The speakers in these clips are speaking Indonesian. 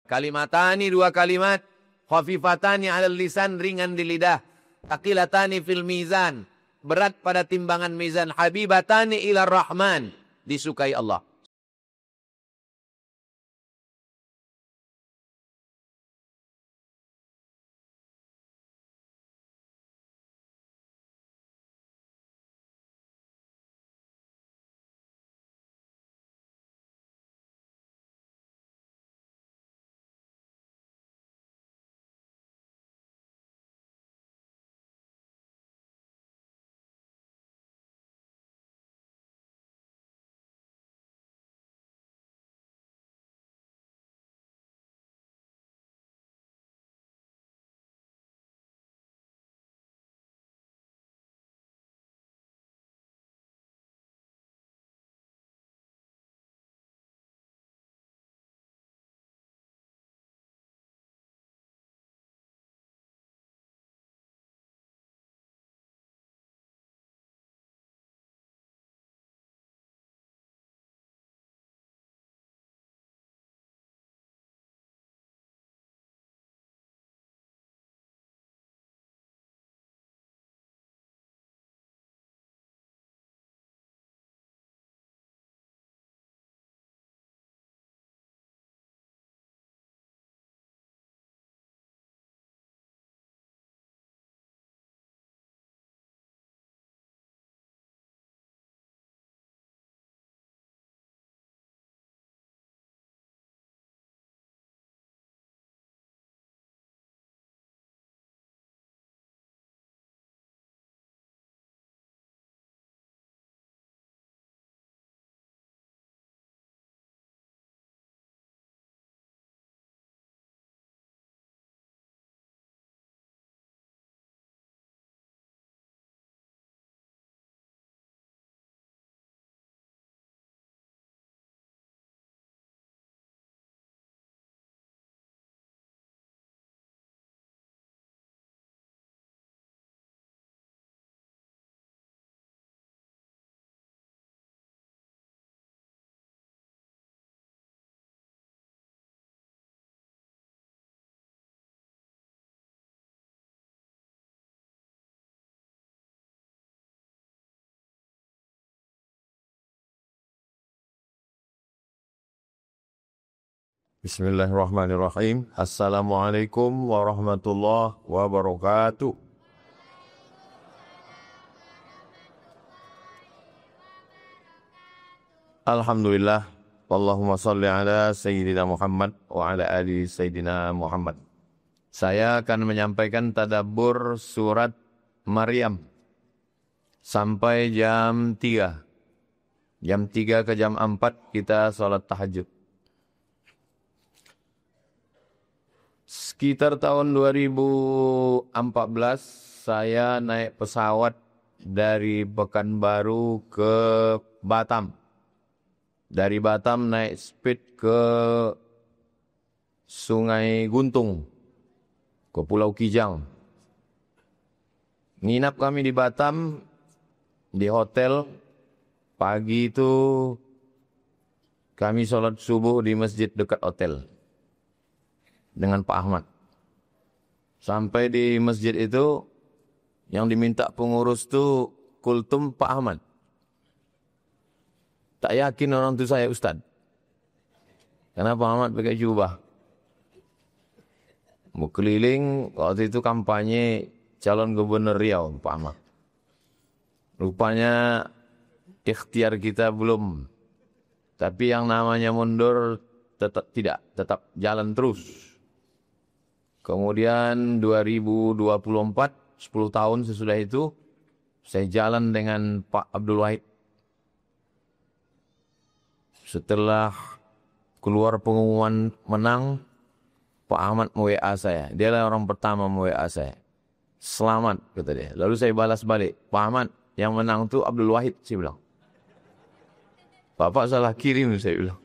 Kalimatani, dua kalimat. Khafifatani 'alal lisan, ringan di lidah. Thaqilatani fil mizan, berat pada timbangan mizan. Habibatani ilar rahman, disukai Allah. Bismillahirrahmanirrahim. Assalamualaikum warahmatullahi wabarakatuh. Alhamdulillah. Allahumma salli ala Sayyidina Muhammad wa ala ali Sayyidina Muhammad. Saya akan menyampaikan tadabbur surat Maryam sampai jam 3. Jam 3 ke jam 4 kita sholat tahajud. Sekitar tahun 2014 saya naik pesawat dari Pekanbaru ke Batam. Dari Batam naik speed ke Sungai Guntung, ke Pulau Kijang. Nginap kami di Batam, di hotel. Pagi itu kami sholat subuh di masjid dekat hotel dengan Pak Ahmad. Sampai di masjid itu, yang diminta pengurus itu kultum Pak Ahmad. Tak yakin orang itu saya Ustaz. Karena Pak Ahmad pakai jubah. Mau keliling, waktu itu kampanye calon gubernur Riau, Pak Ahmad. Rupanya ikhtiar kita belum. Tapi yang namanya mundur tetap tidak, tetap jalan terus. Kemudian 2024, 10 tahun sesudah itu, saya jalan dengan Pak Abdul Wahid. Setelah keluar pengumuman menang, Pak Ahmad WA saya. Dia lah orang pertama WA saya. Selamat, kata dia. Lalu saya balas balik. Pak Ahmad, yang menang itu Abdul Wahid, saya bilang. Bapak salah kirim, saya bilang.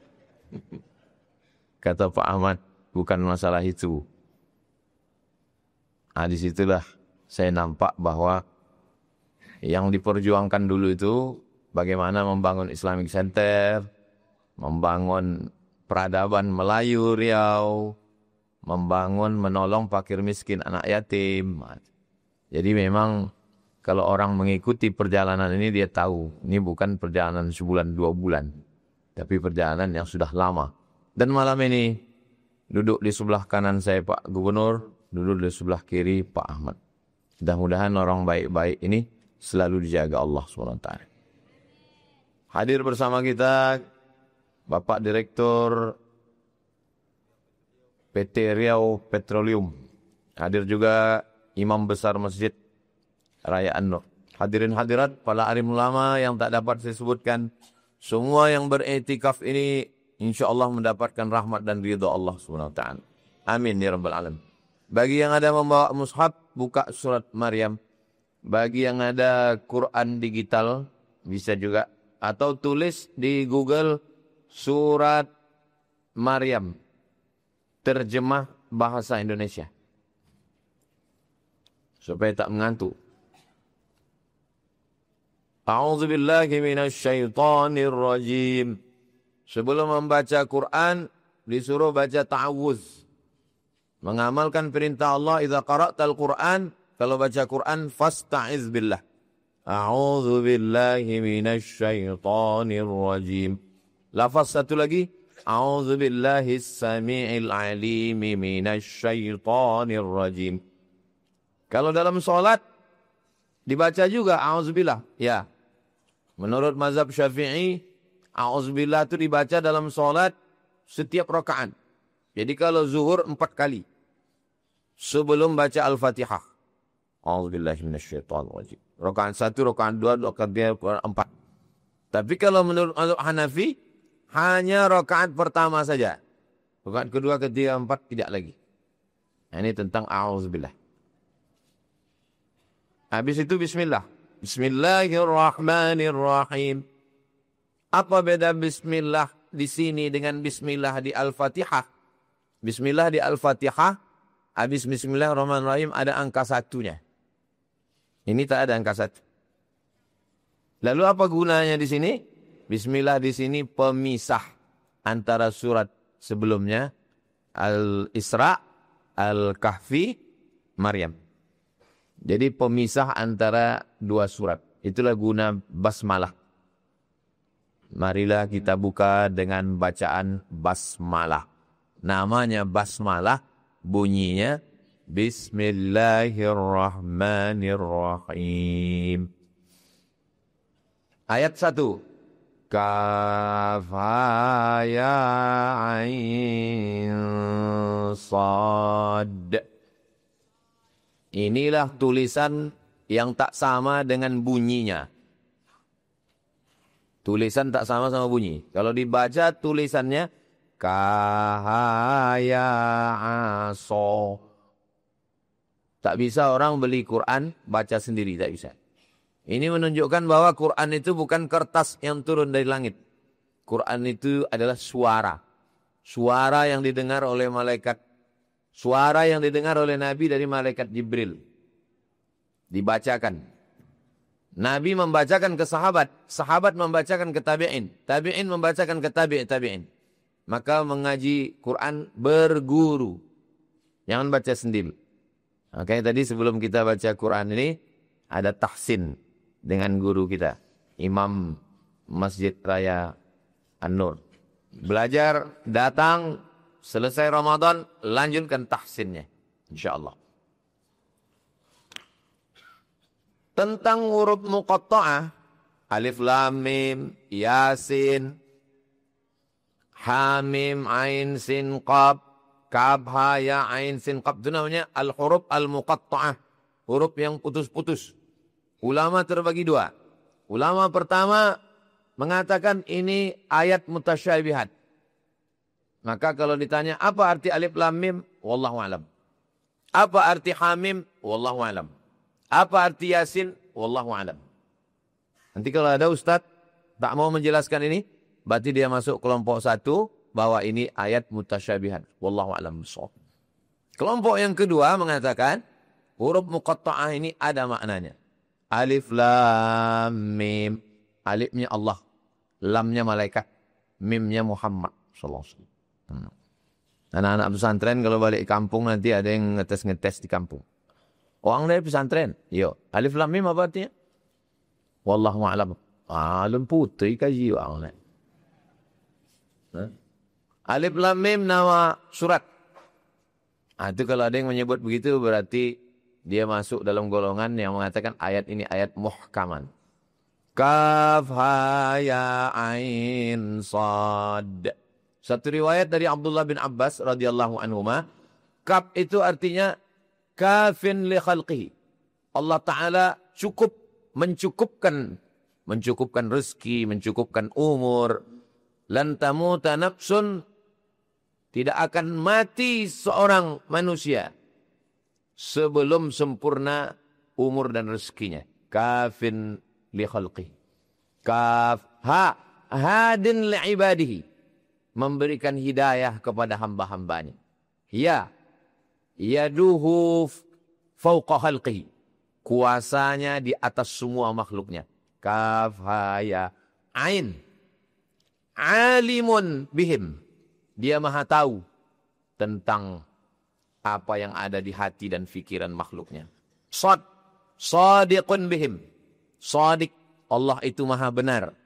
Kata Pak Ahmad, bukan masalah itu. Disitulah saya nampak bahwa yang diperjuangkan dulu itu bagaimana membangun Islamic Center, membangun peradaban Melayu Riau, membangun, menolong fakir miskin, anak yatim. Jadi memang kalau orang mengikuti perjalanan ini dia tahu ini bukan perjalanan sebulan 2 bulan, tapi perjalanan yang sudah lama. Dan malam ini duduk di sebelah kanan saya Pak Gubernur, duduk di sebelah kiri Pak Ahmad. Mudah-mudahan orang baik-baik ini selalu dijaga Allah SWT. Hadir bersama kita Bapak Direktur PT Riau Petroleum. Hadir juga Imam Besar Masjid Raya An-Nur. Hadirin hadirat, para alim ulama yang tak dapat saya sebutkan, semua yang beriktikaf ini insyaAllah mendapatkan rahmat dan ridha Allah SWT. Amin ya rabbal alamin. Bagi yang ada membawa mushaf, buka surat Maryam. Bagi yang ada Quran digital, bisa juga. Atau tulis di Google surat Maryam, terjemah bahasa Indonesia. Supaya tak mengantuk. A'udzubillahi minasyaitonirrajim. Sebelum membaca Quran, disuruh baca ta'awuz. Mengamalkan perintah Allah, idza qara'tal Quran, kalau baca Quran, fasta'iz billah. A'udzubillahi minasyaitonirrajim. Lafaz satu lagi, a'udzubillahi as-sami'il 'alimi minasyaitonirrajim. Kalau dalam salat dibaca juga a'udzubillah. Ya. Menurut mazhab Syafi'i, a'udzubillah itu dibaca dalam salat setiap rakaat. Jadi kalau zuhur 4 kali. Sebelum baca Al-Fatihah. A'udzubillahi minasyaitonirrajim. Rakaat 1, rakaat 2, rakaat 3, rakaat 4. Tapi kalau menurut mazhab Hanafi, hanya rakaat pertama saja. Rakaat kedua, ketiga, 4 tidak lagi. Nah, ini tentang a'udzubillah. Habis itu bismillah. Bismillahirrahmanirrahim. Apa beda bismillah di sini dengan bismillah di Al-Fatihah? Bismillah di Al-Fatihah, habis bismillahirrahmanirrahim ada angka satunya. Ini tak ada angka satu. Lalu apa gunanya di sini? Bismillah di sini pemisah antara surat sebelumnya, Al-Isra, Al-Kahfi, Maryam. Jadi pemisah antara dua surat. Itulah guna basmalah. Marilah kita buka dengan bacaan basmalah. Namanya basmalah, bunyinya Bismillahirrahmanirrahim. Ayat 1. Kaf ha ya ain sad. Inilah tulisan yang tak sama dengan bunyinya. Tulisan tak sama bunyi. Kalau dibaca tulisannya kahaya aso. Tak bisa orang beli Quran baca sendiri, tak bisa. Ini menunjukkan bahwa Quran itu bukan kertas yang turun dari langit. Quran itu adalah suara. Suara yang didengar oleh malaikat. Suara yang didengar oleh Nabi dari malaikat Jibril. Dibacakan. Nabi membacakan ke sahabat. Sahabat membacakan ke tabi'in. Tabi'in membacakan ke tabi'in. Maka mengaji Quran berguru. Jangan baca sendiri. Makanya tadi sebelum kita baca Quran ini, ada tahsin dengan guru kita. Imam Masjid Raya An-Nur. Belajar, datang, selesai Ramadan, lanjutkan tahsinnya. InsyaAllah. Tentang huruf muqatta'ah, alif lam mim, yasin, hamim, ain, sin, qab, kaf, ha, ya, ain, sin, qab. Itu namanya al-huruf al-muqatta'ah. Huruf yang putus-putus. Ulama terbagi dua. Ulama pertama mengatakan ini ayat mutasyabihat. Maka kalau ditanya apa arti alif lam mim? Wallahu alam. Apa arti hamim? Wallahu alam. Apa arti yasin? Wallahu alam. Nanti kalau ada ustaz tak mau menjelaskan ini, berarti dia masuk kelompok satu bahwa ini ayat mutasyabihat. Wallahu alam bissawab. Kelompok yang kedua mengatakan huruf muqatta'ah ini ada maknanya. Alif lam mim. Alifnya Allah, lamnya malaikat, mimnya Muhammad sallallahu alaihi wasallam. Anak-anak pesantren kalau balik kampung nanti ada yang ngetes-ngetes di kampung. Orang dari pesantren. Yo, alif lam mim apa artinya? Wallahu a'lam. Alam putih kaji orang. Alif lam mim nama surat. Itu kalau ada yang menyebut begitu berarti dia masuk dalam golongan yang mengatakan ayat ini ayat muhkaman. Kaf ha ya ain sad. Satu riwayat dari Abdullah bin Abbas radhiyallahu anhuma, kaf itu artinya kafin li khalqihi. Allah Ta'ala mencukupkan rezeki, mencukupkan umur. Lan tamuta nafsun, tidak akan mati seorang manusia sebelum sempurna umur dan rezekinya. Kafin li khalqihi. Kaf ha hadin li ibadihi, memberikan hidayah kepada hamba-hambanya. Ya, yaduhu fauqa khalqihi, kuasanya di atas semua makhluknya. Kaf ha ya ain, alimun bihim, dia maha tahu tentang apa yang ada di hati dan fikiran makhluknya. Sad, sadiqun bihim, sadiq, Allah itu maha benar,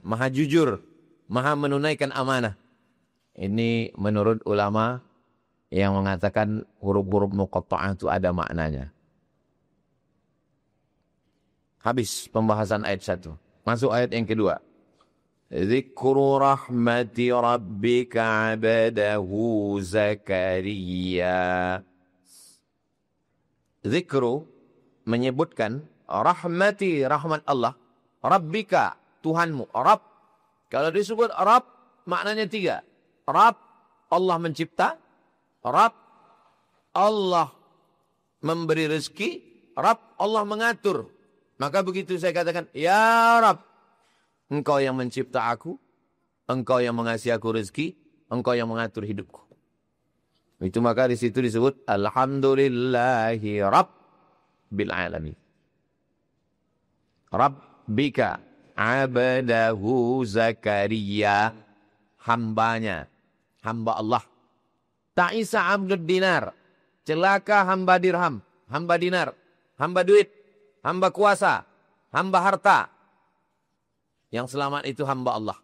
maha jujur, maha menunaikan amanah. Ini menurut ulama yang mengatakan huruf-huruf muqatta'ah itu ada maknanya. Habis pembahasan ayat 1. Masuk ayat yang kedua. Zikru rahmati rabbika abadahu Zakaria. Zikru menyebutkan rahmati, rahmat Allah. Rabbika, Tuhanmu. Rabb. Kalau disebut Rabb maknanya 3. Rabb, Allah mencipta. Rabb, Allah memberi rezeki. Rabb, Allah mengatur. Maka begitu saya katakan, ya Rabb, Engkau yang mencipta aku, Engkau yang mengasihi aku rezeki, Engkau yang mengatur hidupku. Itu maka di situ disebut Alhamdulillahi Rabbil Alamin. Rabbika abadahu Zakaria, hambanya, hamba Allah. Ta'isa abdud dinar, celaka hamba dirham, hamba dinar, hamba duit, hamba kuasa, hamba harta. Yang selamat itu hamba Allah.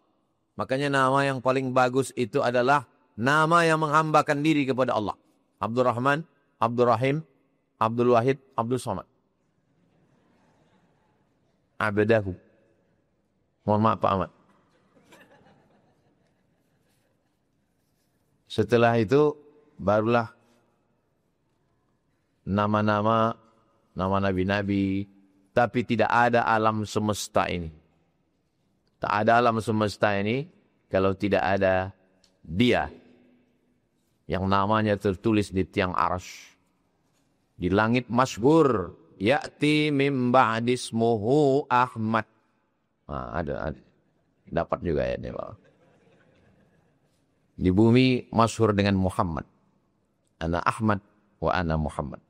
Makanya nama yang paling bagus itu adalah nama yang menghambakan diri kepada Allah. Abdul Rahman, Abdul Rahim, Abdul Wahid, Abdul Somad. Abadahu. Mohon maaf Pak Ahmad. Setelah itu barulah nama-nama, nama nabi-nabi. Tapi tidak ada alam semesta ini. Tak ada alam semesta ini kalau tidak ada dia yang namanya tertulis di tiang arsy. Di langit masyhur, ya'ti mim ba'dismuhu Ahmad. Ada. Dapat juga ya ini, Pak. Di bumi masyhur dengan Muhammad. Ana Ahmad wa ana Muhammad.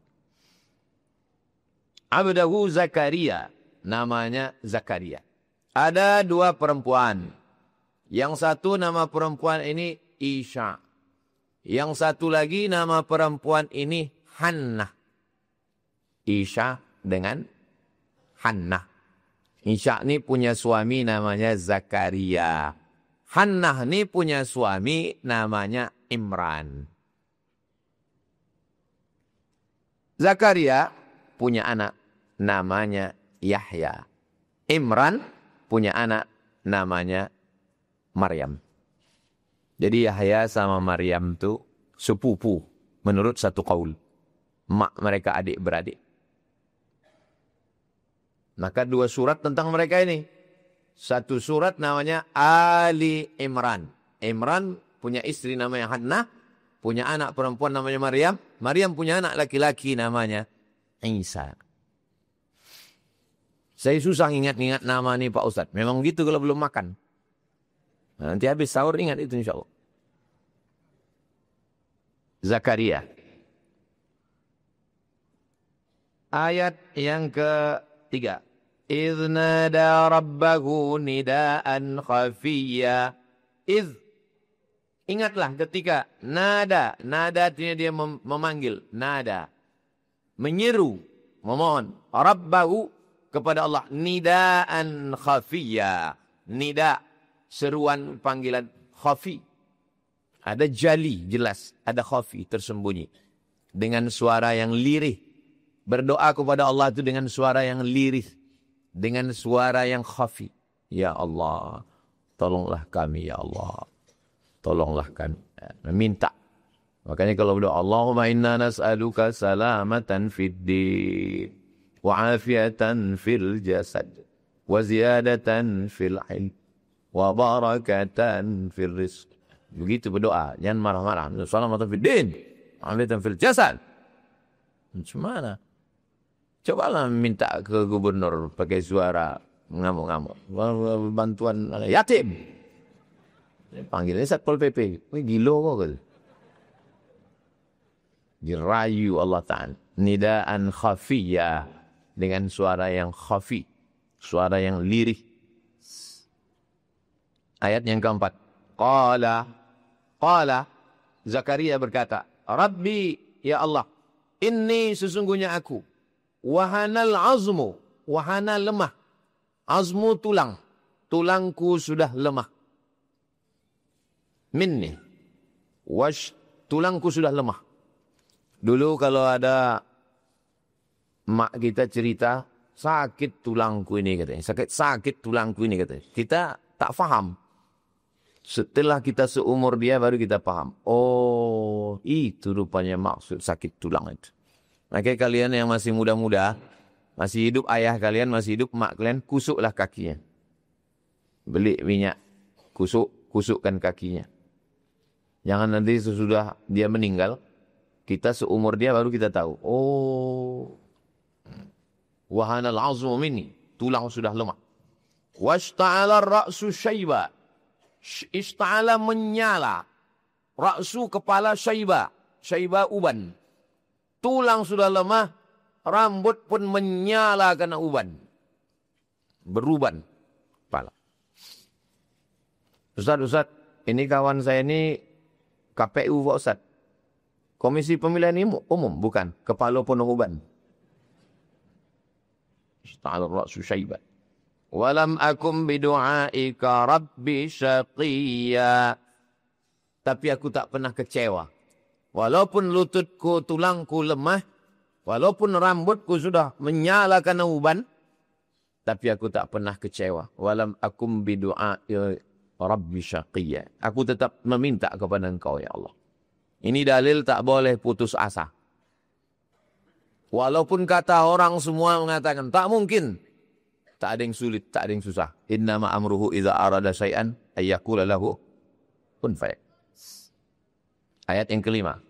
Abdahu Zakaria, namanya Zakaria. Ada 2 perempuan. Yang satu nama perempuan ini Isha. Yang satu lagi nama perempuan ini Hannah. Isha dengan Hannah. Isha ini punya suami namanya Zakaria. Hannah ini punya suami namanya Imran. Zakaria punya anak namanya Yahya. Imran punya anak namanya Maryam. Jadi Yahya sama Maryam itu sepupu menurut satu qaul. Mak mereka adik-beradik. Maka 2 surat tentang mereka ini. Satu surat namanya Ali Imran. Imran punya istri namanya Hannah. Punya anak perempuan namanya Maryam. Maryam punya anak laki-laki namanya Isa. Saya susah ingat-ingat nama nih Pak Ustadz. Memang gitu kalau belum makan. Nah, nanti habis sahur ingat itu insya Allah. Zakaria. Ayat yang ke-3. إذ نادى ربه نداء خفيا. Ingatlah ketika nada artinya dia memanggil, nada. Menyeru, memohon. Rabbahu kepada Allah. Nidaan khafiyya. Nida, seruan panggilan khafi. Ada jali, jelas. Ada khafi, tersembunyi. Dengan suara yang lirih. Berdoa kepada Allah itu dengan suara yang lirih. Dengan suara yang khafi. Ya Allah, tolonglah kami ya Allah. Tolonglah kami. Minta. Makanya kalau berdoa, Allahumma inna nas'aluka salamatan fid din. Wa afiatan fil jasad. Wa ziyadatan fil ilm. Wa barakatan fil rizq. Begitu berdoa. Jangan marah-marah. Salamatan fid din. Wa afiatan fil jasad. Macam mana? Cobalah minta ke gubernur pakai suara ngamuk-ngamuk. Bantuan yatim. Panggilnya Satpol PP. Ini gila kok ke? Dirayu Allah Ta'ala. Nidaan khafiyah. Dengan suara yang khafi. Suara yang lirih. Ayat yang keempat. Qala. Zakaria berkata. Rabbi, ya Allah. Inni sesungguhnya aku. Wahanal azmu. Wahana lemah. Azmu tulang. Tulangku sudah lemah. Minni. Tulangku sudah lemah. Dulu kalau ada mak kita cerita, sakit tulangku ini katanya. Sakit tulangku ini katanya. Kita tak faham. Setelah kita seumur dia baru kita paham. Oh, itu rupanya maksud sakit tulang itu. Makanya kalian yang masih muda-muda, masih hidup ayah kalian, masih hidup mak kalian, kusuklah kakinya. Beli minyak, kusukkan kakinya. Jangan nanti sesudah dia meninggal, kita seumur dia baru kita tahu. Oh, wahanal azmu minni, tulang sudah lemah. Washta'ala ra'su syaiba. Ishta'ala menyala. Ra'su kepala syaiba. Syaiba uban. Tulang sudah lemah, rambut pun menyala karena uban. Beruban kepala. Ustaz, ini kawan saya ini KPU Pak Ustaz. Komisi Pemilihan Umum, bukan. Kepala penuh uban. Ista'ala ra'su syaiba. Walam akum bidu'aika rabbi syaqiyya. Tapi aku tak pernah kecewa. Walaupun lututku, tulangku lemah. Walaupun rambutku sudah menyala karena uban. Tapi aku tak pernah kecewa. Walam akum bidu'aika rabbi syaqiyya. Aku tetap meminta kepada engkau ya Allah. Ini dalil tak boleh putus asa. Walaupun kata orang semua mengatakan tak mungkin. Tak ada yang sulit, tak ada yang susah. Innama amruhu idza arada syai'an ayyaqula lahu kun fayakun. Ayat yang kelima.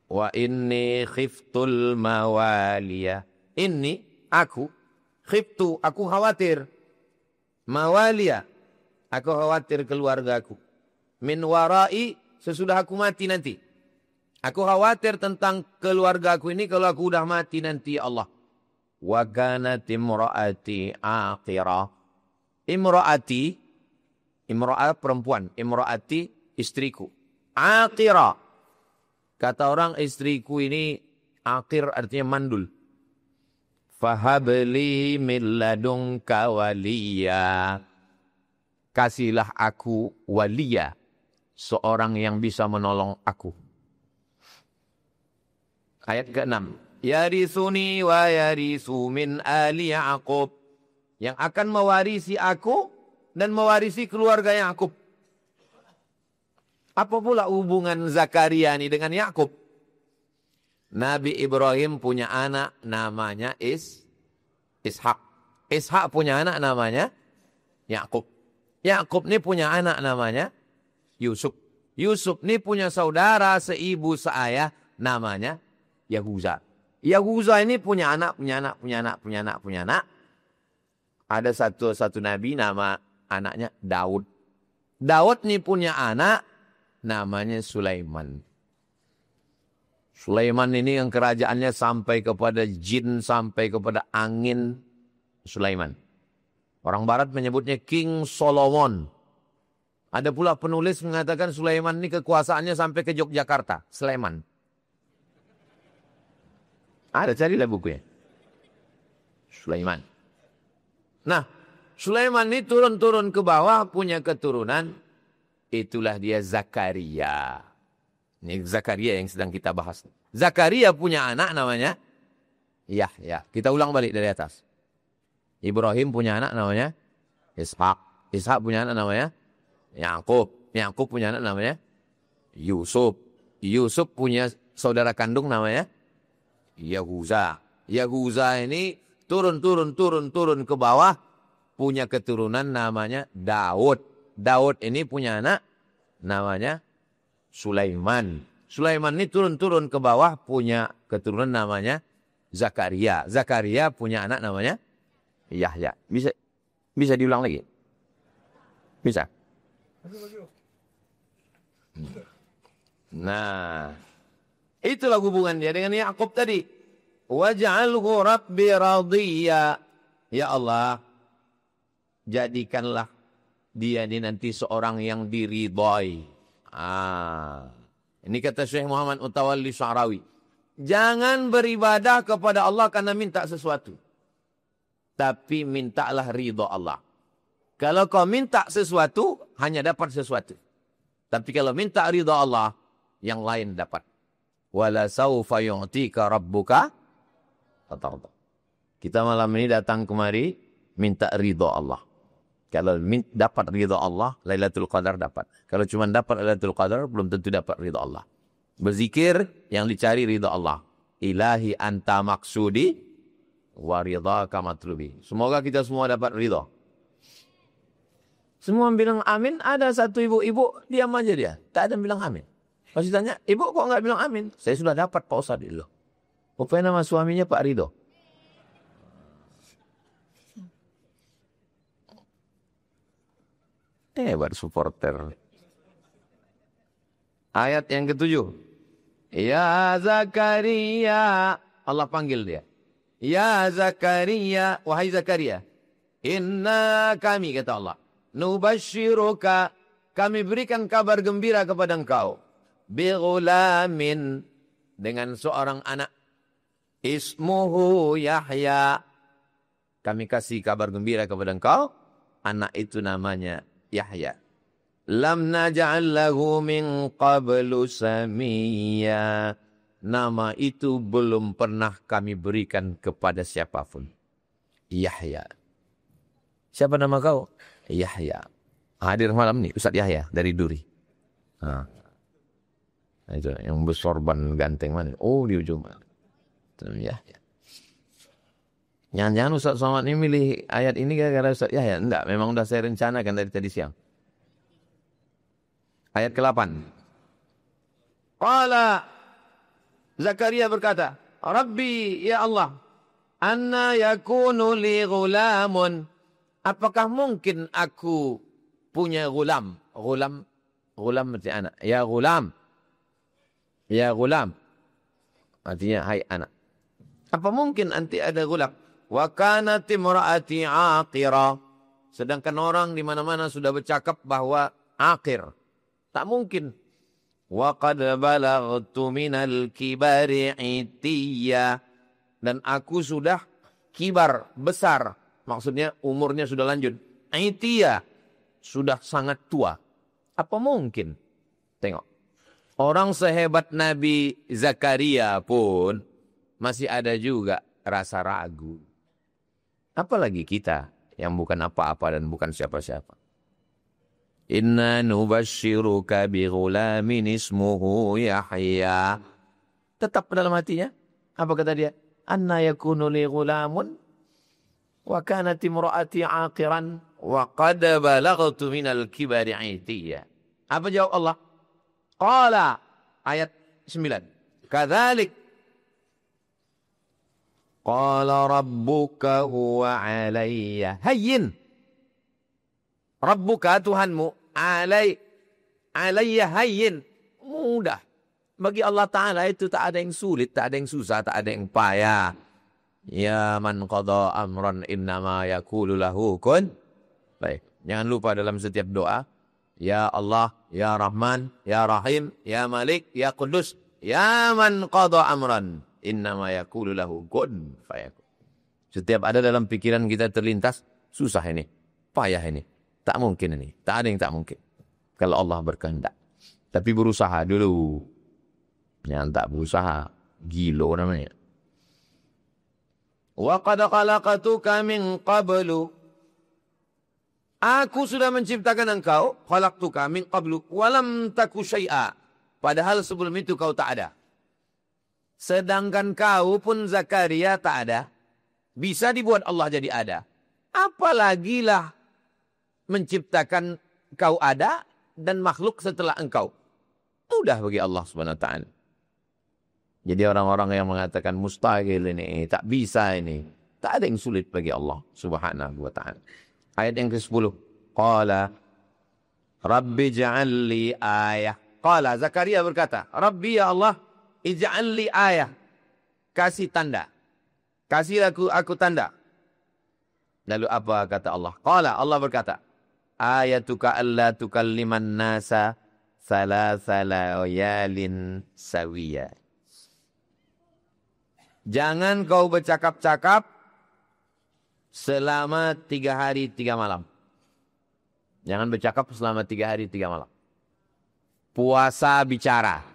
Wa inni khiftul mawaliya. Inni, aku, khiftu, aku khawatir. Mawaliya, aku khawatir keluargaku. Min warai, sesudah aku mati nanti. Aku khawatir tentang keluargaku ini kalau aku udah mati nanti ya Allah. Wa kanat imraati aqira. Imra'at perempuan. Imraati istriku. Aqira. Kata orang istriku ini aqir artinya mandul. Fahabli min ladunka waliya. Kasihlah aku waliya. Seorang yang bisa menolong aku. Ayat ke-6. Yarithuni wa yarithu min ali Ya'qub. Yang akan mewarisi aku dan mewarisi keluarga Ya'qub. Apa pula hubungan Zakaria ini dengan Ya'qub? Nabi Ibrahim punya anak namanya Ishak. Ishak punya anak namanya Ya'qub. Ya'qub ini punya anak namanya Yusuf. Yusuf ini punya saudara seibu seayah namanya Yahuza. Yahuza ini punya anak. Ada satu nabi nama anaknya Daud. Daud ini punya anak namanya Sulaiman. Sulaiman ini yang kerajaannya sampai kepada jin, sampai kepada angin. Sulaiman. Orang barat menyebutnya King Solomon. Ada pula penulis mengatakan Sulaiman ini kekuasaannya sampai ke Yogyakarta. Sleman. Ada, carilah bukunya. Sulaiman. Nah, Sulaiman ini turun-turun ke bawah punya keturunan. Itulah dia Zakaria. Ini Zakaria yang sedang kita bahas. Zakaria punya anak namanya Yahya. Kita ulang balik dari atas. Ibrahim punya anak namanya Ishak. Ishak punya anak namanya Yakub. Yakub punya anak namanya Yusuf. Yusuf punya saudara kandung namanya Yahuza. Yahuza ini turun ke bawah punya keturunan namanya Daud. Daud ini punya anak namanya Sulaiman. Sulaiman ini turun ke bawah punya keturunan namanya Zakaria. Zakaria punya anak namanya Yahya. Bisa diulang lagi? Bisa. Nah, itulah hubungan dia dengan Yakub tadi. Waj'alhu rabbi radiyya. Ya Allah, jadikanlah dia ini nanti seorang yang diridhoi. Ini kata Syekh Muhammad Mutawalli Sya'rawi. Jangan beribadah kepada Allah karena minta sesuatu. Tapi mintalah ridho Allah. Kalau kau minta sesuatu, hanya dapat sesuatu. Tapi kalau minta ridha Allah, yang lain dapat. Wala sawfa yu'tika rabbuka fatarda. Kita malam ini datang kemari, minta ridha Allah. Kalau dapat ridha Allah, Lailatul Qadar dapat. Kalau cuma dapat Lailatul Qadar, belum tentu dapat ridha Allah. Berzikir, yang dicari ridha Allah. Ilahi anta maksudi, wa ridhaka matlubi. Semoga kita semua dapat ridha. Semua bilang amin, ada satu ibu-ibu, diam aja dia. Tak ada yang bilang amin. Pasti tanya, ibu kok nggak bilang amin? Saya sudah dapat Pak Ustaz dulu. Rupanya nama suaminya Pak Ridho. Hebat supporter. Ayat yang ke-7. Ya Zakaria. Allah panggil dia. Ya Zakaria. Wahai Zakaria. Inna kami, kata Allah. Nubashiruka, kami berikan kabar gembira kepada engkau. Bighulamin, dengan seorang anak. Ismuhu Yahya. Kami kasih kabar gembira kepada engkau. Anak itu namanya Yahya. Lam naj'al lahu min qablu samiyya. Nama itu belum pernah kami berikan kepada siapapun. Yahya. Siapa nama kau? Yahya. Hadir malam ini Ustaz Yahya dari Duri. Nah, itu yang bersorban ganteng mana? Oh, di ujung mana? Yahya. Jangan-jangan Ustaz Somad ini milih ayat ini gara-gara Ustaz Yahya? Enggak, memang sudah saya rencanakan dari tadi siang. Ayat ke-8. Qala, Zakaria berkata, Rabbi, ya Allah, anna yakunu li ghulamun. Apakah mungkin aku punya gulam? Gulam berarti anak. Ya gulam. Ya gulam. Artinya, hai anak. Apa mungkin nanti ada gulam? Wa kanat imra'ati aqira. Sedangkan orang di mana-mana sudah bercakap bahwa aqir. Tak mungkin. Wa qad balaghtu minal kibari itiyya. Dan aku sudah kibar, besar. Maksudnya umurnya sudah lanjut. Itiyya. Sudah sangat tua. Apa mungkin? Tengok. Orang sehebat Nabi Zakaria pun masih ada juga rasa ragu. Apalagi kita yang bukan apa-apa dan bukan siapa-siapa. Inna nubashiruka bi ghulamin ismuhu Yahya. Tetap dalam hatinya. Apa kata dia? Anna yakunu li ghulamun wa kanat imra'ati aqiran wa qad balaghtu minal kibari itiyya. Apa jawab Allah? Qala ayat 9. Kadzalik qala rabbuka huwa alayya hayyin. Rabbuka Tuhanmu alayya hayyin, mudah. Bagi Allah Ta'ala itu tak ada yang sulit, tak ada yang susah, tak ada yang payah. Ya man qada amran innama yaqulu lahu kun. Baik, jangan lupa dalam setiap doa Ya Allah, Ya Rahman, Ya Rahim, Ya Malik, Ya Qudus, Ya Man qada amran, innama yaqulu lahu kun fayakun. Setiap ada dalam pikiran kita terlintas, susah ini, payah ini, tak mungkin ini, tak ada yang tak mungkin. Kalau Allah berkehendak. Tapi berusaha dulu. Yang tak berusaha, gilo namanya. Wa qad khalaqtuka min qablu. Aku sudah menciptakan engkau, khalaqtuka min qablu, walam taku syai'a. Padahal sebelum itu kau tak ada. Sedangkan kau pun Zakaria tak ada. Bisa dibuat Allah jadi ada. Apalagi lah menciptakan kau ada dan makhluk setelah engkau. Mudah bagi Allah Subhanahu wa taala. Jadi orang-orang yang mengatakan mustahil ini, tak bisa ini, tak ada yang sulit bagi Allah Subhanahu wa taala. Ayat yang ke-10. Qala Rabbi ij'al li ayah. Qala Zakaria berkata, Rabbi ya Allah, ij'al li ayah. Kasih tanda. Kasih aku tanda. Lalu apa kata Allah? Qala Allah berkata, ayatuka alla tukalliman nasa salasa layalin sawiya. Jangan kau bercakap-cakap selama 3 hari 3 malam. Jangan bercakap selama 3 hari 3 malam. Puasa bicara.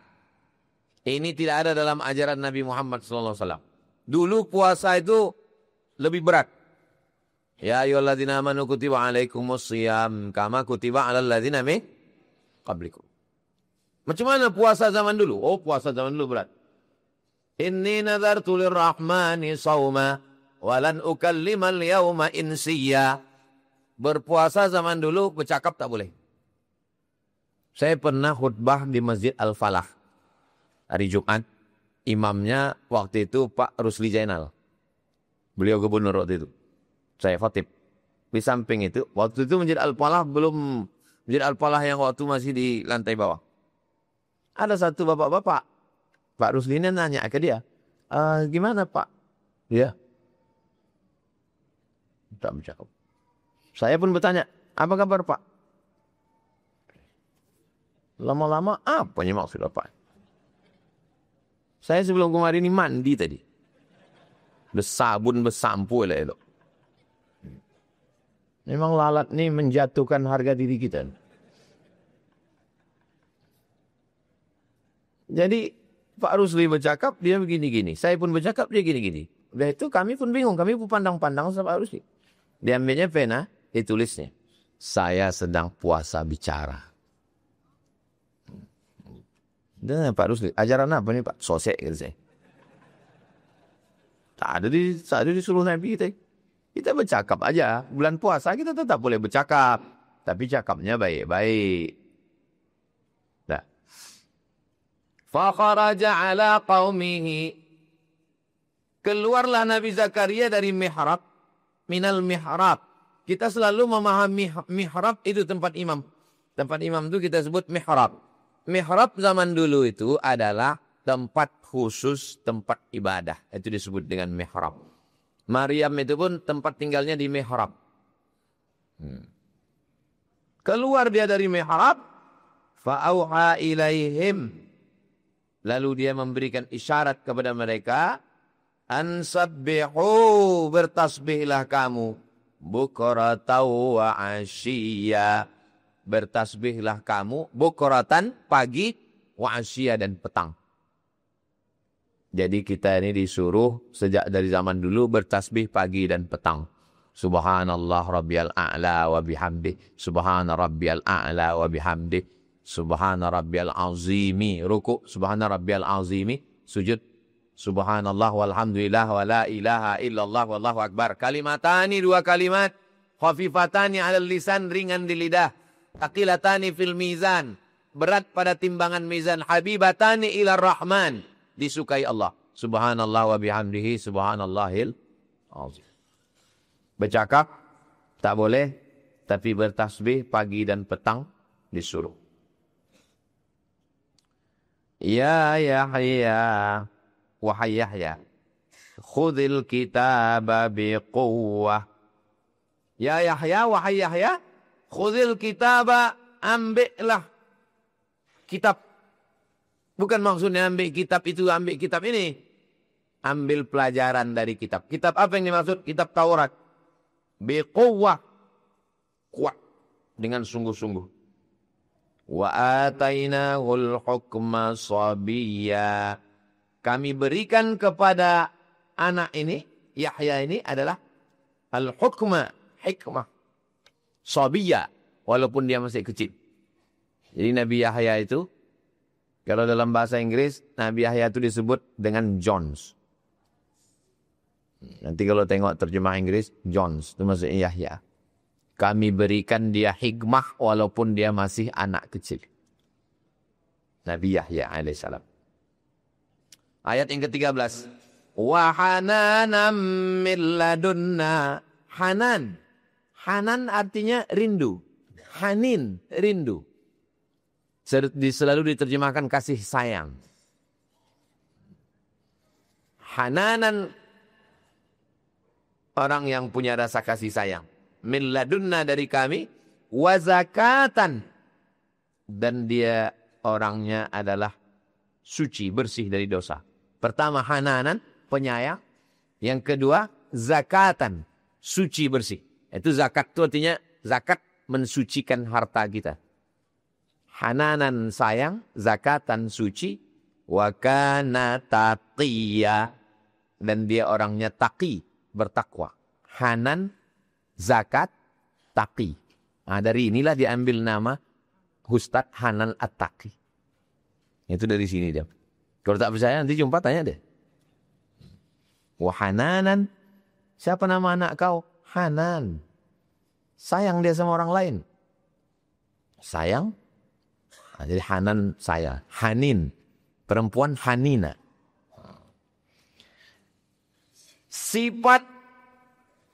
Ini tidak ada dalam ajaran Nabi Muhammad SAW. Dulu puasa itu lebih berat. Ya ayyuhalladzina amanu kutiba alaikumusiyam kama kutiba alal ladzina min qablikum. Macam mana puasa zaman dulu? Oh, puasa zaman dulu berat. Inni nadartu lirrahmani sawma walan ukallimal yawma insiya. Berpuasa zaman dulu bercakap tak boleh. Saya pernah khutbah di Masjid Al-Falah hari Jumat. Imamnya waktu itu Pak Rusli Zainal. Beliau gubernur waktu itu. Saya khatib. Di samping itu, waktu itu Masjid Al-Falah belum Masjid Al-Falah yang waktu masih di lantai bawah. Ada satu bapak-bapak. Pak Rusli ini nanya ke dia, gimana Pak? Ya. Tak bercakap. Saya pun bertanya, apa kabar Pak? Lama-lama apa yang maksud Pak? Saya sebelum kemarin ini mandi tadi. Bersabun, bersampu lah elok. Memang lalat ni menjatuhkan harga diri kita. Jadi Pak Rusli bercakap, dia begini-gini. Saya pun bercakap, dia gini-gini. Udah itu kami pun bingung. Kami pun pandang-pandang sama Pak Rusli. Dia ambilnya pena, ditulisnya. Saya sedang puasa bicara. Dan Pak Rusli, ajaran apa nih Pak? Sosek kata saya. Tak ada disuruh Nabi kita. Kita bercakap aja. Bulan puasa kita tetap boleh bercakap. Tapi cakapnya baik-baik. Nah. Fakharaja ala qawmihi. Keluarlah Nabi Zakaria dari mihrab. Minal mihrab. Kita selalu memahami mihrab itu tempat imam. Tempat imam itu kita sebut mihrab. Mihrab zaman dulu itu adalah tempat khusus, tempat ibadah. Itu disebut dengan mihrab. Maryam itu pun tempat tinggalnya di mihrab. Keluar dia dari mihrab. Fa'auha ilaihim. Lalu dia memberikan isyarat kepada mereka. Ansabbihu, bertasbihlah kamu. Bukratan wa asyiya. Bertasbihlah kamu. Bukratan, pagi. Wa asyiya, dan petang. Jadi kita ini disuruh sejak dari zaman dulu bertasbih pagi dan petang. Subhanallah rabbiyal a'la wa bihamdih. Subhana rabbiyal a'la wa bihamdih. Subhana rabbiyal azimi. Ruku. Subhana rabbiyal azimi. Sujud. Subhanallah walhamdulillah wa la ilaha illallah wallahu akbar. Kalimatani, 2 kalimat. Khafifatani alal lisan, ringan di lidah. Taqilatani fil mizan. Berat pada timbangan mizan. Habibatani ilar rahman. Disukai Allah. Subhanallah wa bihamdihi. Subhanallahil azim. Bercakap tak boleh. Tapi bertasbih pagi dan petang disuruh. Ya Yahya, wahai Yahya, khudhil kitaba biquwwah. Ya Yahya, wahai Yahya, khudhil kitaba, ambillah kitab. Bukan maksudnya ambil kitab itu, ambil kitab ini. Ambil pelajaran dari kitab. Kitab apa yang dimaksud? Kitab Taurat. Biquwwah. Kuat. Dengan sungguh-sungguh. Wa atainahul hukma sabiyya. Kami berikan kepada anak ini, Yahya ini adalah al-hukma, hikmah. Sabiyya. Walaupun dia masih kecil. Jadi Nabi Yahya itu, kalau dalam bahasa Inggris, Nabi Yahya itu disebut dengan Jones. Nanti kalau tengok terjemah Inggris, Jones, itu maksudnya Yahya. Kami berikan dia hikmah walaupun dia masih anak kecil. Nabi Yahya alaihissalam. Ayat yang ke-13. Wa hananam min ladunna. Hanan. Hanan artinya rindu. Hanin, rindu. Selalu diterjemahkan kasih sayang. Hananan, orang yang punya rasa kasih sayang. Min ladunna, dari kami. Wa zakatan. Dan dia orangnya adalah suci, bersih dari dosa. Pertama hananan, penyayang. Yang kedua zakatan, suci, bersih. Itu zakat itu artinya zakat mensucikan harta kita. Hananan sayang, zakatan suci, wa kana taqiyya, dan dia orangnya taqi, bertakwa. Hanan, zakat, taqi. Nah, dari inilah diambil nama Ustadz Hanan At-Taqi. Itu dari sini dia. Kalau tak percaya nanti jumpa tanya deh. Wa hananan, siapa nama anak kau? Hanan. Sayang dia sama orang lain. Sayang. Nah, jadi Hanan saya. Hanin. Perempuan Hanina. Sifat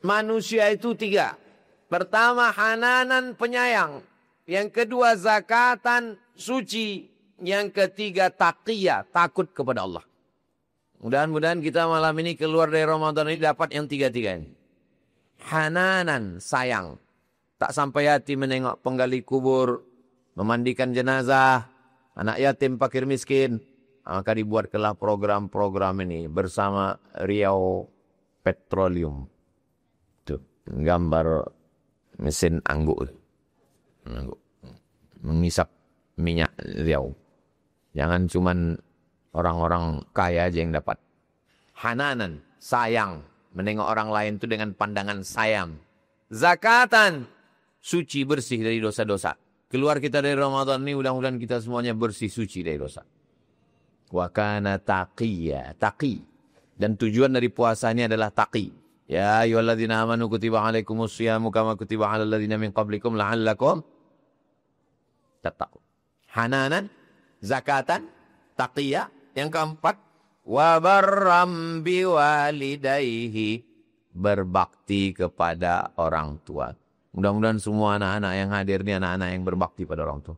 manusia itu 3. Pertama hananan, penyayang. Yang kedua zakatan, suci. Yang ketiga taqiyya, takut kepada Allah. Mudah-mudahan kita malam ini keluar dari Ramadan ini dapat yang 3 ini. Hananan, sayang. Tak sampai hati menengok penggali kubur, memandikan jenazah, anak yatim, fakir miskin. Maka dibuatkanlah program-program ini bersama Riau Petroleum. Tuh, gambar mesin angguk. Mengisap minyak Riau. Jangan cuman orang-orang kaya aja yang dapat. Hananan, sayang. Menengok orang lain itu dengan pandangan sayang. Zakatan, suci, bersih dari dosa-dosa. Keluar kita dari Ramadan ini, mudah-mudahan kita semuanya bersih, suci dari dosa. Wa kana taqiyya, taqi. Dan tujuan dari puasa ini adalah taqi. Ya ayyuhalladzina amanu kutiba alaikumus syiyamu kama kutiba alal ladzina min qablikum la'allakum tattaqun. Hananan, zakatan, taqiyya. Yang keempat, wa barram biwalidayhi, berbakti kepada orang tua. Mudah-mudahan semua anak-anak yang hadir ini anak-anak yang berbakti pada orang tua.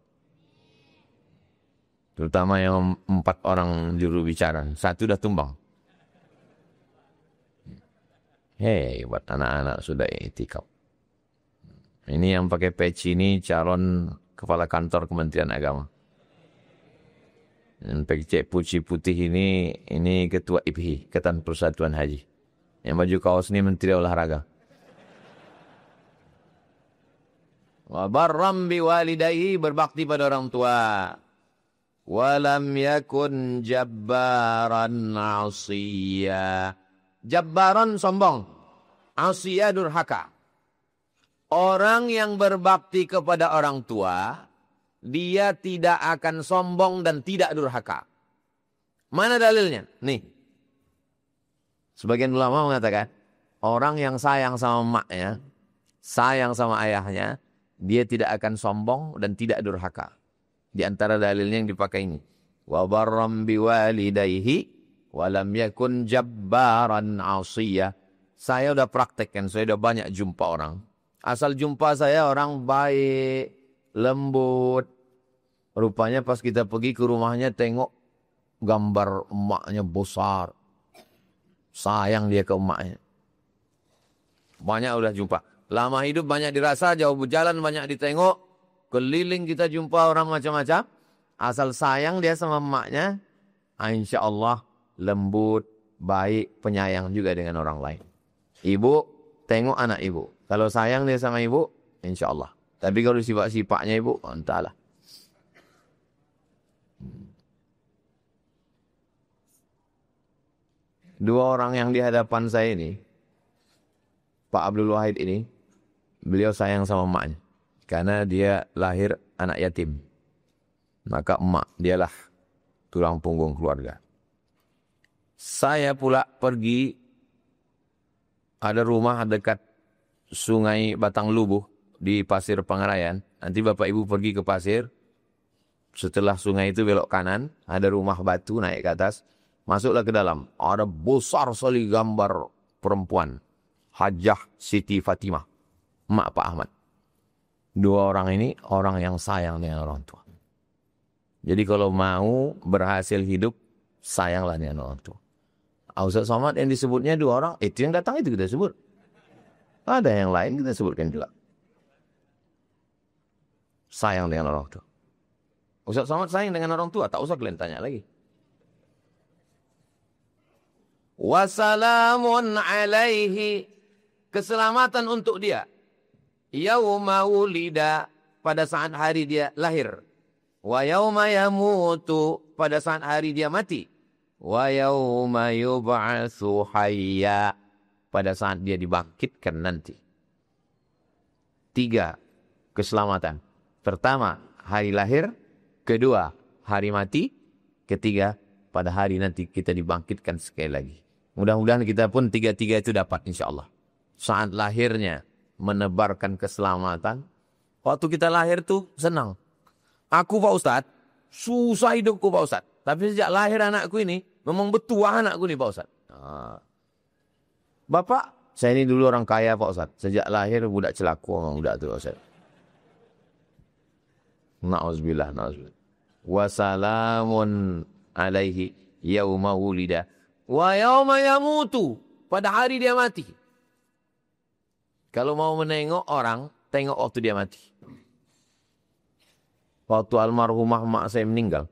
Terutama yang 4 orang juru bicara. 1 sudah tumbang. Hei, buat anak-anak sudah itikaf. Ini yang pakai peci ini calon kepala kantor Kementerian Agama. Dan pakai putih putih ini ketua IPHI, Ikatan Persatuan Haji. Yang baju kaos ini Menteri Olahraga. Wa barram biwalidayhi, berbakti pada orang tua. Walam yakun jabbaran asiyya. Jabbaran sombong. Asiyya durhaka. Orang yang berbakti kepada orang tua, dia tidak akan sombong dan tidak durhaka. Mana dalilnya? Nih. Sebagian ulama mengatakan, orang yang sayang sama emaknya, sayang sama ayahnya, dia tidak akan sombong dan tidak durhaka. Di antara dalilnya yang dipakai ini. Wa barram biwalidayhi wa lam yakun jabbaran 'asiyya. Saya udah praktekkan, saya udah banyak jumpa orang. Asal jumpa saya orang baik, lembut. Rupanya pas kita pergi ke rumahnya tengok gambar emaknya besar. Sayang dia ke emaknya. Banyak udah jumpa. Lama hidup banyak dirasa, jauh berjalan banyak ditengok. keliling kita jumpa orang macam-macam. Asal sayang dia sama emaknya, insya Allah lembut, baik, penyayang juga dengan orang lain. Ibu, tengok anak ibu. Kalau sayang dia sama ibu, insya Allah. Tapi kalau sifat-sifatnya ibu, entahlah. Dua orang yang di hadapan saya ini, Pak Abdul Wahid ini, beliau sayang sama emaknya. Karena dia lahir anak yatim. Maka emak dialah tulang punggung keluarga. Saya pula pergi, ada rumah dekat Sungai Batang Lubuh di Pasir Pangarayan. Nanti Bapak Ibu pergi ke pasir, setelah sungai itu belok kanan, ada rumah batu naik ke atas. Masuklah ke dalam, ada besar sekali gambar perempuan. Hajah Siti Fatimah, emak Pak Ahmad. Dua orang ini orang yang sayang dengan orang tua. Jadi kalau mau berhasil hidup, sayanglah dengan orang tua. Ustaz Somad yang disebutnya dua orang, itu yang datang itu kita sebut. Ada yang lain kita sebutkan juga. Sayang dengan orang tua. Ustaz Somad sayang dengan orang tua, tak usah kalian tanya lagi. Wassalamun alaihi, keselamatan untuk dia. Yauma wulida, pada saat hari dia lahir. Wa yauma yamutu, pada saat hari dia mati. Wa yauma yub'atsu hayya, pada saat dia dibangkitkan nanti. 3 keselamatan. Pertama, hari lahir. Kedua, hari mati. Ketiga, pada hari nanti kita dibangkitkan sekali lagi. Mudah-mudahan kita pun 3-3 itu dapat insyaAllah. Saat lahirnya menebarkan keselamatan. Waktu kita lahir tuh senang. Aku Pak Ustadz, susah hidupku Pak Ustadz. Tapi sejak lahir anakku ini, memang betua anakku nih Pak Ustadz. Bapak, saya ini dulu orang kaya Pak Ustadz. Sejak lahir budak celaku memang budak tuh Pak Ustadz. Na'udzubillah, na'udzubillah. Wassalamun alaihi yauma wulida. Wa yauma yamutu, pada hari dia mati. Kalau mau menengok orang, tengok waktu dia mati. Waktu almarhumah mak saya meninggal.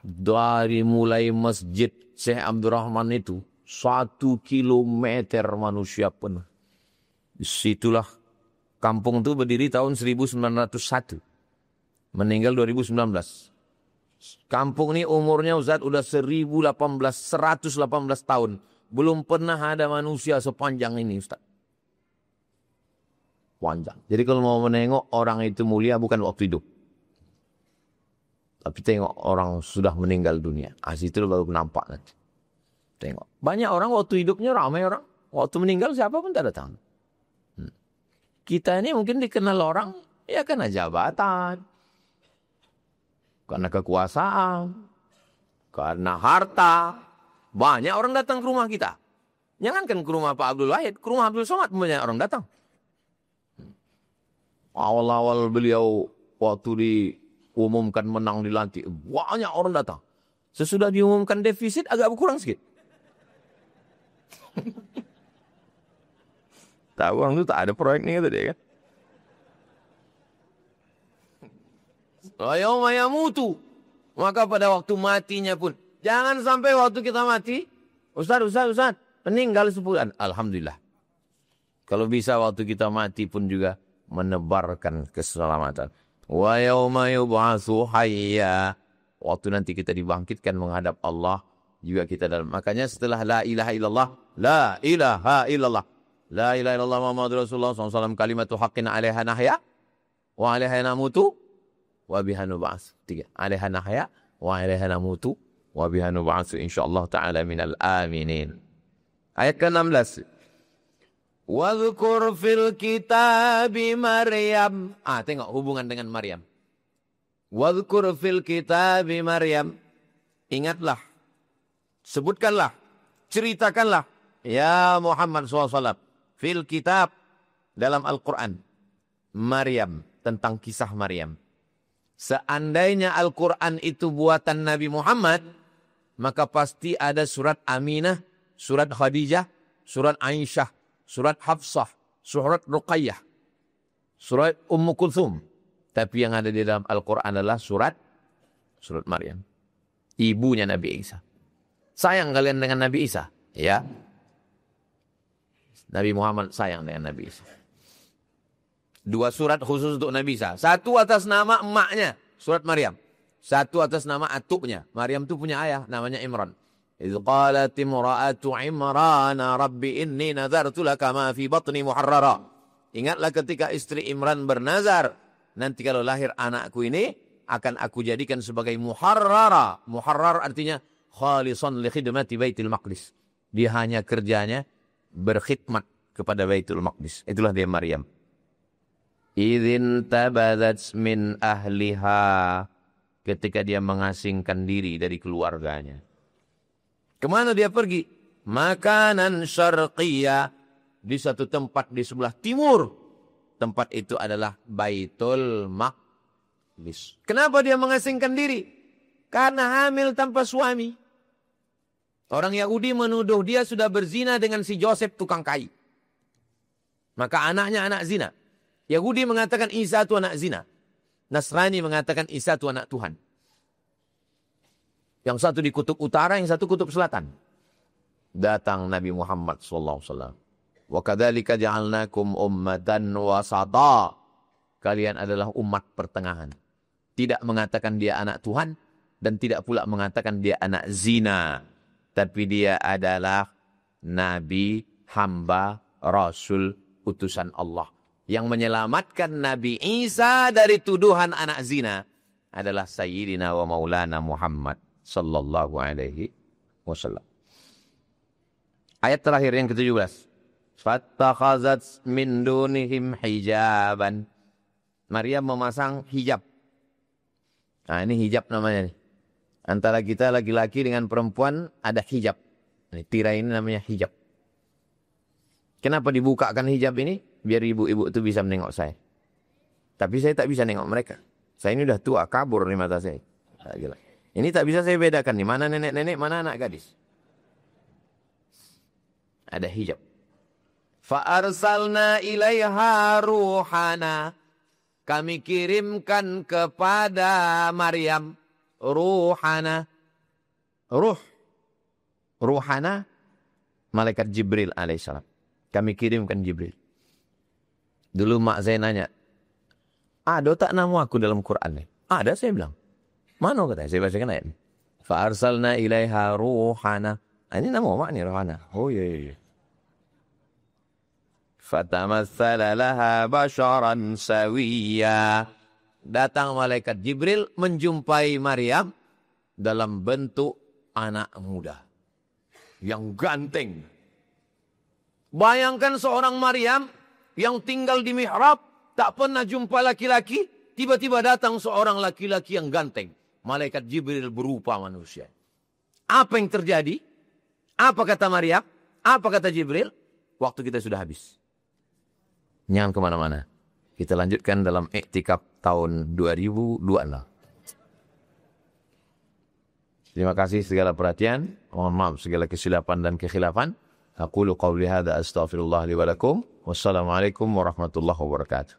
Dari mulai masjid Syekh Abdurrahman itu, 1 kilometer manusia penuh. Disitulah kampung itu berdiri tahun 1901. Meninggal 2019. Kampung ini umurnya Ustaz udah 118 tahun. Belum pernah ada manusia sepanjang ini Ustaz. Panjang. Jadi kalau mau menengok orang itu mulia bukan waktu hidup. Tapi tengok orang sudah meninggal dunia. Situ baru nampak nanti. Tengok. Banyak orang waktu hidupnya ramai orang. Waktu meninggal siapa pun tak datang. Kita ini mungkin dikenal orang ya karena jabatan. Karena kekuasaan, karena harta. Banyak orang datang ke rumah kita. Jangankan ke rumah Pak Abdul Wahid, ke rumah Abdul Somad banyak orang datang. Awal-awal beliau waktu diumumkan menang dilantik, banyak orang datang. Sesudah diumumkan defisit agak berkurang sedikit. Tahu orang itu tak ada proyeknya gitu dia kan. Yauma yamutu, maka pada waktu matinya pun jangan sampai waktu kita mati Ustaz meninggal sebulan. Alhamdulillah. Kalau bisa waktu kita mati pun juga menebarkan keselamatan. Wa yauma yub'atsu hayya, waktu nanti kita dibangkitkan menghadap Allah juga kita dalam. Makanya setelah la ilaha illallah, la ilaha illallah, la ilaha illallah Muhammadur Rasulullah SAW, kalimatu haqqin 'alaiha nahya wa 'alaiha namutu wa biha nub'ats. 3. 'Alaiha nahya wa 'alaiha namutu wa biha nub'ats insyaallah taala minal aminin. Ayat ke-16. Wadhkur fil kitabi Maryam. Tengok hubungan dengan Maryam. Wadhkur fil kitabi Maryam. Ingatlah, sebutkanlah, ceritakanlah ya Muhammad SAW fil kitab, dalam Al-Quran, Maryam, tentang kisah Maryam. Seandainya Al-Quran itu buatan Nabi Muhammad, maka pasti ada surat Aminah, surat Khadijah, surat Aisyah, surat Hafsah, surat Ruqayyah, surat Ummu Kulthum. Tapi yang ada di dalam Al-Quran adalah surat Maryam. Ibunya Nabi Isa. Sayang kalian dengan Nabi Isa? Ya. Nabi Muhammad sayang dengan Nabi Isa. 2 surat khusus untuk Nabi Isa. 1 atas nama emaknya, surat Maryam. 1 atas nama atuknya. Maryam itu punya ayah, namanya Imran. إذ قالت امرأة عمران ربي إني نذرت لك ما في بطني محررا. Ingatlah ketika istri Imran bernazar, nanti kalau lahir anakku ini akan aku jadikan sebagai muharrara. Muharrar artinya khalisan li khidmati Baitul Maqdis. Dia hanya kerjanya berkhidmat kepada Baitul Maqdis. Itulah dia Maryam. Idzin tabadzat min ahliha, ketika dia mengasingkan diri dari keluarganya. Kemana dia pergi? Makanan syarqiyah, di satu tempat di sebelah timur. Tempat itu adalah Baitul Maqdis. Kenapa dia mengasingkan diri? Karena hamil tanpa suami. Orang Yahudi menuduh dia sudah berzina dengan si Joseph tukang kayu. Maka anaknya anak zina. Yahudi mengatakan Isa itu anak zina. Nasrani mengatakan Isa itu anak Tuhan. Yang satu di kutub utara, yang satu kutub selatan. Datang Nabi Muhammad SAW. Wa kadzalika ja'alnakum ummatan wasata. Kalian adalah umat pertengahan. Tidak mengatakan dia anak Tuhan dan tidak pula mengatakan dia anak zina. Tapi dia adalah nabi, hamba, rasul, utusan Allah. Yang menyelamatkan Nabi Isa dari tuduhan anak zina adalah Sayyidina wa Maulana Muhammad sallallahu alaihi wasallam. Ayat terakhir yang ke-17. Fattakhazat min dunihim hijaban. Maryam memasang hijab. Nah, ini hijab namanya nih. Antara kita laki-laki dengan perempuan ada hijab. Ini tirai ini namanya hijab. Kenapa dibukakan hijab ini? Biar ibu-ibu itu bisa menengok saya. Tapi saya tak bisa nengok mereka. Saya ini udah tua, kabur di mata saya. Gila. Ini tak bisa saya bedakan nih, mana nenek-nenek, mana anak gadis. Ada hijab. Fa'arsalna ilaiha ruhana. Kami kirimkan kepada Maryam ruhana. Ruhana, malaikat Jibril alaihissalam. Kami kirimkan Jibril. Dulu mak saya nanya, ada tak nama aku dalam Quran? Ada, saya bilang. Mana katanya? Saya bacakan ayat ini. Fa'arsalna ilaiha ruhana. Ini nama mak ni ruhana. Oh iya. Fatamatsala laha basharan sawiyya. Datang malaikat Jibril menjumpai Maryam dalam bentuk anak muda. Yang ganteng. Bayangkan seorang Maryam yang tinggal di mihrab, tak pernah jumpa laki-laki, tiba-tiba datang seorang laki-laki yang ganteng. Malaikat Jibril berupa manusia. Apa yang terjadi? Apa kata Maryam? Apa kata Jibril? Waktu kita sudah habis. Jangan kemana-mana. Kita lanjutkan dalam iktikaf tahun 2026. Terima kasih segala perhatian. Mohon maaf segala kesilapan dan kekhilafan. Aqulu qawli hadza astaghfirullah li wa lakum. Wassalamualaikum warahmatullahi wabarakatuh.